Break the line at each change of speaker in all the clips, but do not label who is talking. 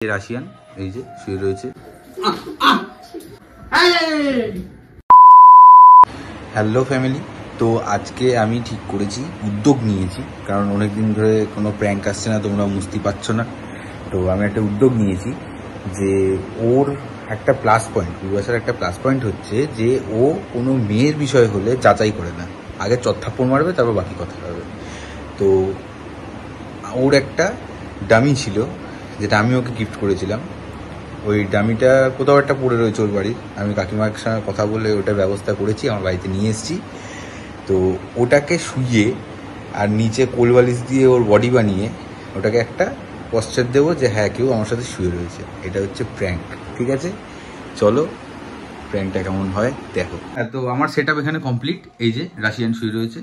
Russian এই যে শুয়ে রয়েছে। হ্যালো ফ্যামিলি, তো আজকে আমি ঠিক করেছি, উদ্যোগ নিয়েছি, কারণ অনেকদিন ধরে কোনো প্র্যাঙ্ক আসছে না, তোমরা বুঝতে পারছো না। তো আমি একটা উদ্যোগ নিয়েছি যে ওর একটা প্লাস পয়েন্ট, বিবাসার একটা প্লাস পয়েন্ট হচ্ছে যে ও কোনো মেয়ের বিষয় হলে যাচাই করে না, আগে চত্থাপ্পড় মারবে তারপর বাকি কথা হবে। তো ওর একটা ডামি ছিল যেটা আমি ওকে গিফট করেছিলাম। ওই ডামিটা কোথাও একটা পড়ে রয়েছে ওর বাড়ির, আমি কাকিমার সঙ্গে কথা বলে ওটার ব্যবস্থা করেছি, আমার বাড়িতে নিয়ে এসেছি। তো ওটাকে শুইয়ে আর নিচে কোলবালিশ দিয়ে ওর বডি বানিয়ে ওটাকে একটা পশ্চাৎ দেবো যে হ্যাঁ কেউ আমার সাথে শুয়ে রয়েছে। এটা হচ্ছে প্র্যাঙ্ক, ঠিক আছে? চলো প্র্যাঙ্কটা কেমন হয় দেখো। তো আমার সেট আপ এখানে কমপ্লিট। এই যে রাশিয়ান শুয়ে রয়েছে।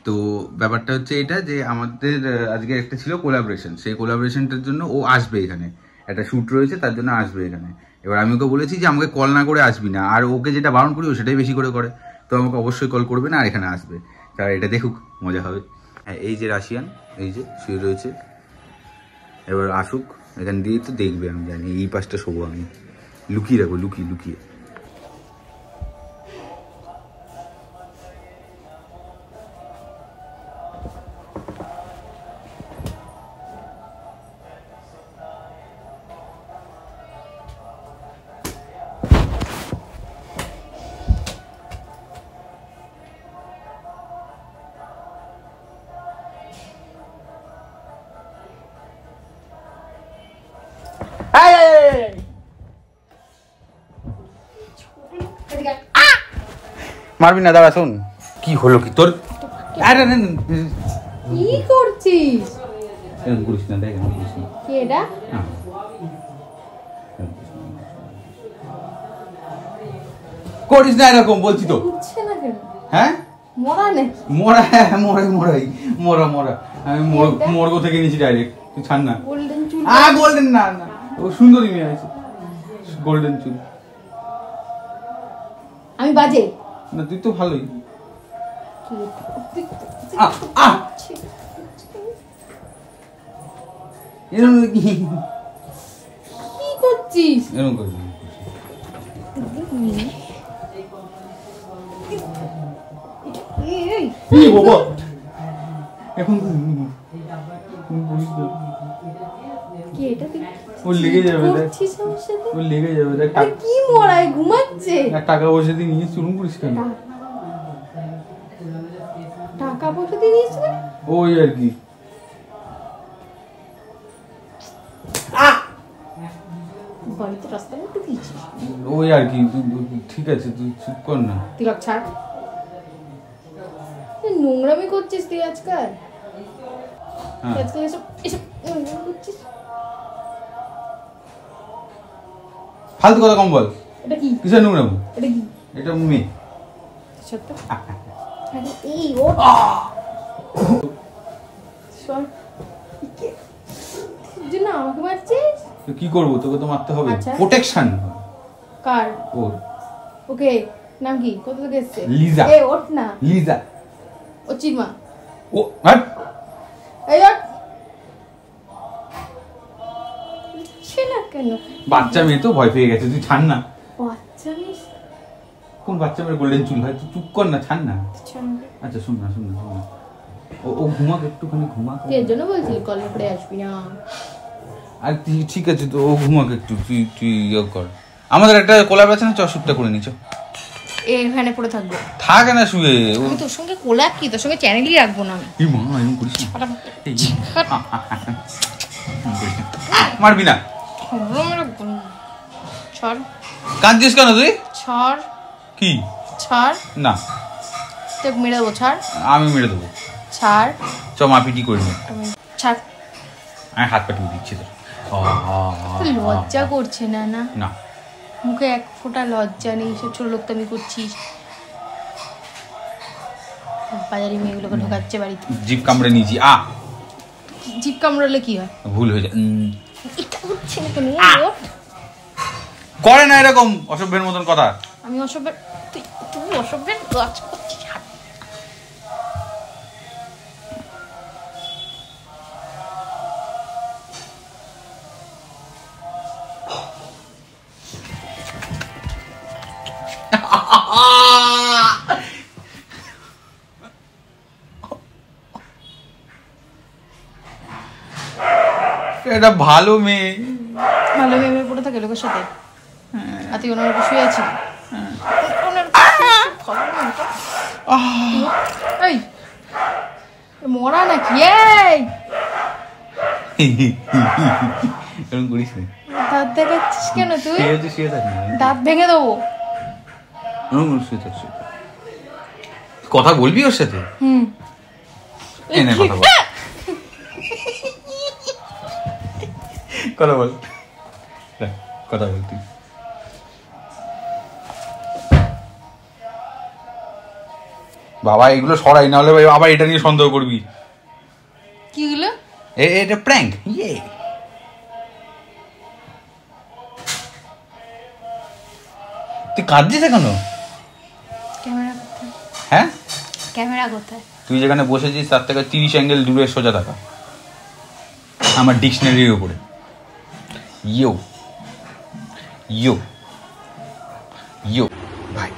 তো ব্যাপারটা হচ্ছে এটা যে আমাদের আজকে একটা ছিল কোলাবোরেশন, সেই কোলাবোরেশনটার জন্য ও আসবে এখানে, একটা শ্যুট রয়েছে তার জন্য আসবে এখানে। এবার আমি ওকে বলেছি যে আমাকে কল না করে আসবি না, আর ওকে যেটা বারণ করি ও সেটাই বেশি করে করে, তো আমাকে অবশ্যই কল করবে না আর এখানে আসবে। তার এটা দেখুক, মজা হবে। হ্যাঁ এই যে রাশিয়ান এই যে শুয়ে রয়েছে, এবার আসুক এখান দিয়েই তো দেখবে, আমি জানি এই পাশটা শোবো আমি, লুকিয়ে রাখবো, লুকিয়ে লুকিয়ে। মারবি না, দাঁড়া শোন। কি হলো কি তোর? আরে
কি করছিস?
এরকম করিস না, দেখ এরকম করিস না।
কি এটা?
করিস না এরকম, বলছি তো।
উঠছে না কেন?
হ্যাঁ
মরা নাকি?
মরা, মরা মরা। আমি মর্গ থেকে নিয়েছি ডাইরেক্ট, তুই ছাড় না।
গোল্ডেন চুল?
গোল্ডেন না না, ও সুন্দরী মেয়ে আছে, গোল্ডেন চুল।
আমি বাজে
না তুই তো ভালোই। এরকম কি
করছিস?
এরকম করবি? এখন
কি এটা?
ও লেগে যাবে,
করছিস আমার সাথে?
ও লেগে যাবে। দেখ
কি মরায় ঘুমাচ্ছে?
টাকা পয়সা দিয়ে নিয়ে চুরুম করিস কেন?
টাকা পয়সা দিয়ে নিয়েছিল
ওই আর কি।
বাড়িতে রাস্তায় একটু দিয়েছিস
ওই আর কি, ঠিক আছে তুই চুপ কর না।
তিলক ছাড়, নোংরামি করছিস তুই আজকাল। আজকাল এসব এসব নোংরামি করছিস।
ফালতু কথা কম বল।
এটা কি?
কিসের নোংরামি?
এটা কি?
এটা মেয়ে।
সত্য? আরে এই ও সর, তুই না আমাকে মারছিস?
তো কি করব, তোকে তো মারতে হবে,
আচ্ছা।
প্রোটেকশন।
কার?
ওর।
ওকে, নাম কি? কত থেকে এসেছে?
লিজা।
এ ওঠ না।
লিজা।
ও চিমা।
ও হাট।
এই ওঠ। উঠছে না কেন?
বাচ্চা মেয়ে তো, ভয় পেয়ে গেছে, তুই ছাড় না।
বাচ্চা মেয়ে?
কোন বাচ্চা মেয়ের গোল্ডেন চুল হয়? তুই চুপ কর না, ছাড় না। আচ্ছা শোন না। ও ঘুমাক, একটুখানি ঘুমাক।
এর জন্য বলছিলি কলের পরে আসবি না।
আর ঠিক আছে, তো ও ঘুমাক একটু, তুই ইয়ে কর। আমাদের একটা কোলাব আছে না, চ শ্যুটটা করে নিচ।
এখানে পড়ে থাকবো?
থাকে না শুয়ে।
আমি তোর সঙ্গে কোলাব কি, তোর সঙ্গে চ্যানেলই রাখবো না আমি।
এই মা এরকম করিস না, মারবি না।
ছাড়।
কাঁদছিস কেন তুই?
ছাড়।
কি?
ছাড়
না
তোকে মেরে দেবো। ছাড়।
আমি মেরে দেবো।
ছাড়।
চ মাপিটি করে নি।
ছাড়।
আমি হাত পাঠিয়ে দিচ্ছি তোর।
লজ্জা করছে না? না
না,
মুখে এক ফোঁটা লজ্জা নেই, সব ছোট লোক তুমি করছিস। বাজারি মেয়েগুলোকে ঢোকাচ্ছে বাড়িতে।
জিভ কামড়ে নিয়েছি।
জিভ কামড়ালে কি হয়?
ভুল হয়ে যায়।
এটা হচ্ছে না কেন?
করে না এরকম অসভ্যের মতন কথা।
আমি অসভ্যের? তুই অসভ্যের কাজ করছিস।
এটা ভালো মেয়ে।
ভালো ভেবে পড়ে থাকে লোকের সাথে, আর তুই ওনার উপর শুয়ে আছিস। এই মরা নাকি?
এরকম করিস না।
দাঁত দেখাচ্ছিস কেন তুই?
শুয়ে থাক না,
দাঁত ভেঙে দেবো।
কথা বলবি ওর সাথে? এনে কথা বল, কথা বল, কথা বল তুই। বাবা এগুলো সরাই, না হলে আবার এটা নিয়ে সন্দেহ করবি।
কি গুলো?
এটা প্র্যাঙ্ক। ইয়ে তুই কাঁদছিস কেন?
ক্যামেরা কোথায়?
হ্যাঁ
ক্যামেরা কোথায়?
তুই যেখানে বসেছিস তার থেকে 30 অ্যাঙ্গেল দূরে সোজা থাকা, আমার ডিকশনারির উপরে। ইয়ো ইয়ো ইয়ো ভাই।